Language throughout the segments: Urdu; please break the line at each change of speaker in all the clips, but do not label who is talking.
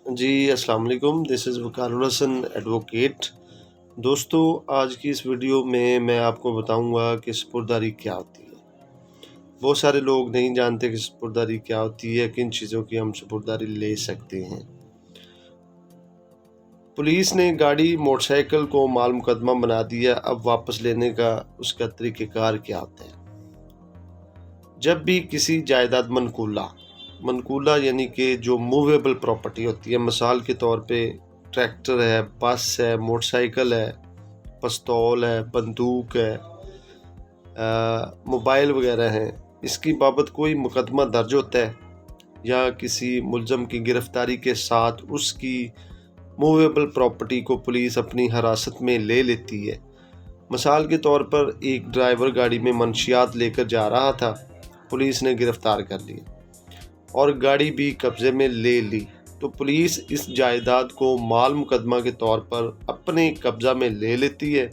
جی السلام علیکم، دس از وقار الحسن ایڈوکیٹ۔ دوستو، آج کی اس ویڈیو میں آپ کو بتاؤں گا کہ سپرداری کیا ہوتی ہے۔ بہت سارے لوگ نہیں جانتے کہ سپرداری کیا ہوتی ہے، کن چیزوں کی ہم سپرداری لے سکتے ہیں۔ پولیس نے گاڑی موٹر سائیکل کو مال مقدمہ بنا دیا، اب واپس لینے کا اس کا طریقہ کار کیا ہوتا ہے۔ جب بھی کسی جائیداد منقولہ یعنی کہ جو موویبل پراپرٹی ہوتی ہے، مثال کے طور پہ ٹریکٹر ہے، بس ہے، موٹر سائیکل ہے، پستول ہے، بندوق ہے، موبائل وغیرہ ہیں، اس کی بابت کوئی مقدمہ درج ہوتا ہے یا کسی ملزم کی گرفتاری کے ساتھ اس کی موویبل پراپرٹی کو پولیس اپنی حراست میں لے لیتی ہے۔ مثال کے طور پر ایک ڈرائیور گاڑی میں منشیات لے کر جا رہا تھا، پولیس نے گرفتار کر لیا اور گاڑی بھی قبضے میں لے لی، تو پولیس اس جائیداد کو مال مقدمہ کے طور پر اپنے قبضہ میں لے لیتی ہے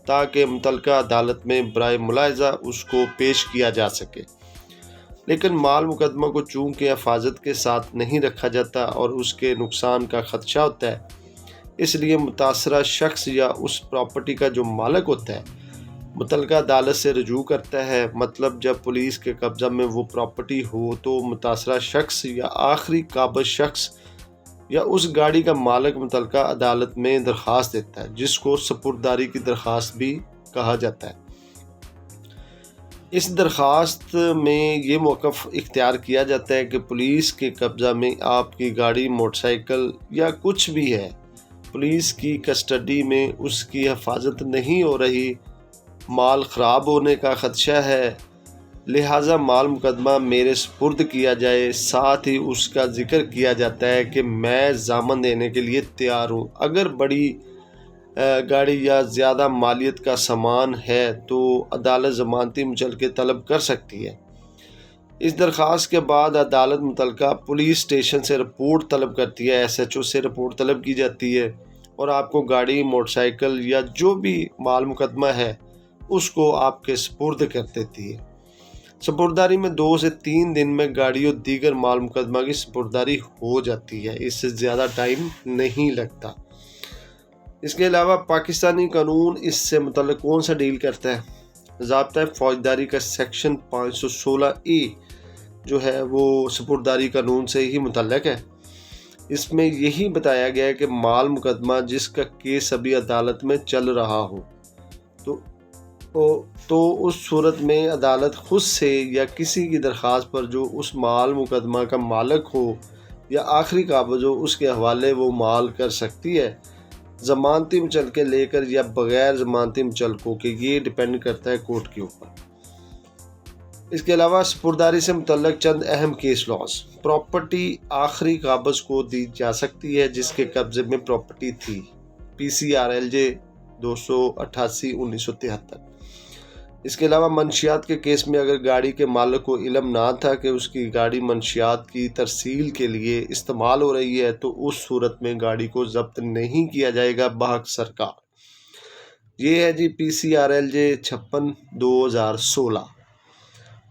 تاکہ متعلقہ عدالت میں برائے ملاحظہ اس کو پیش کیا جا سکے۔ لیکن مال مقدمہ کو چونکہ حفاظت کے ساتھ نہیں رکھا جاتا اور اس کے نقصان کا خدشہ ہوتا ہے، اس لیے متاثرہ شخص یا اس پراپرٹی کا جو مالک ہوتا ہے متعلقہ عدالت سے رجوع کرتا ہے۔ مطلب جب پولیس کے قبضہ میں وہ پراپرٹی ہو تو متاثرہ شخص یا آخری قابض شخص یا اس گاڑی کا مالک متعلقہ عدالت میں درخواست دیتا ہے، جس کو سپرداری کی درخواست بھی کہا جاتا ہے۔ اس درخواست میں یہ موقف اختیار کیا جاتا ہے کہ پولیس کے قبضہ میں آپ کی گاڑی، موٹر سائیکل یا کچھ بھی ہے، پولیس کی کسٹڈی میں اس کی حفاظت نہیں ہو رہی، مال خراب ہونے کا خدشہ ہے، لہٰذا مال مقدمہ میرے سپرد کیا جائے۔ ساتھ ہی اس کا ذکر کیا جاتا ہے کہ میں ضامن دینے کے لیے تیار ہوں۔ اگر بڑی گاڑی یا زیادہ مالیت کا سامان ہے تو عدالت ضمانتی مچلکے طلب کر سکتی ہے۔ اس درخواست کے بعد عدالت متعلقہ پولیس اسٹیشن سے رپورٹ طلب کرتی ہے، SHO سے رپورٹ طلب کی جاتی ہے اور آپ کو گاڑی، موٹر سائیکل یا جو بھی مال مقدمہ ہے اس کو آپ کے سپرد کر دیتی ہے۔ سپرداری میں 2 سے 3 دن میں گاڑی اور دیگر مال مقدمہ کی سپرداری ہو جاتی ہے، اس سے زیادہ ٹائم نہیں لگتا۔ اس کے علاوہ پاکستانی قانون اس سے متعلق کون سا ڈیل کرتا ہے؟ ضابطہ فوجداری کا سیکشن 516A جو ہے وہ سپرداری قانون سے ہی متعلق ہے۔ اس میں یہی بتایا گیا ہے کہ مال مقدمہ جس کا کیس ابھی عدالت میں چل رہا ہو تو اس صورت میں عدالت خود سے یا کسی کی درخواست پر جو اس مال مقدمہ کا مالک ہو یا آخری قابض ہو اس کے حوالے وہ مال کر سکتی ہے، ضمانتی مچلکے لے کر یا بغیر ضمانتی مچلکوں کے، یہ ڈیپینڈ کرتا ہے کورٹ کے اوپر۔ اس کے علاوہ سپرداری سے متعلق چند اہم کیس لاز۔ پراپرٹی آخری قابض کو دی جا سکتی ہے جس کے قبضے میں پراپرٹی تھی، PCRLJ 288/1973۔ اس کے علاوہ منشیات کے کیس میں اگر گاڑی کے مالک کو علم نہ تھا کہ اس کی گاڑی منشیات کی ترسیل کے لیے استعمال ہو رہی ہے تو اس صورت میں گاڑی کو ضبط نہیں کیا جائے گا بحق سرکار۔ یہ ہے جی PCRLJ 56/2016۔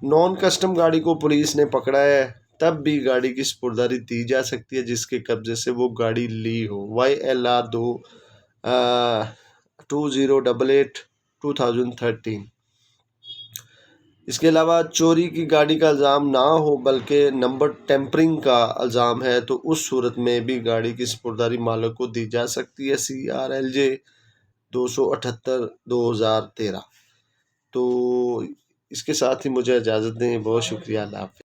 نان کسٹم گاڑی کو پولیس نے پکڑا ہے تب بھی گاڑی کی سپرداری دی جا سکتی ہے جس کے قبضے سے وہ گاڑی لی ہو، YLR 2088/2013۔ اس کے علاوہ چوری کی گاڑی کا الزام نہ ہو بلکہ نمبر ٹیمپرنگ کا الزام ہے تو اس صورت میں بھی گاڑی کی سپرداری مالک کو دی جا سکتی ہے، CRLJ 278/2013۔ تو اس کے ساتھ ہی مجھے اجازت دیں، بہت شکریہ، اللہ حافظ۔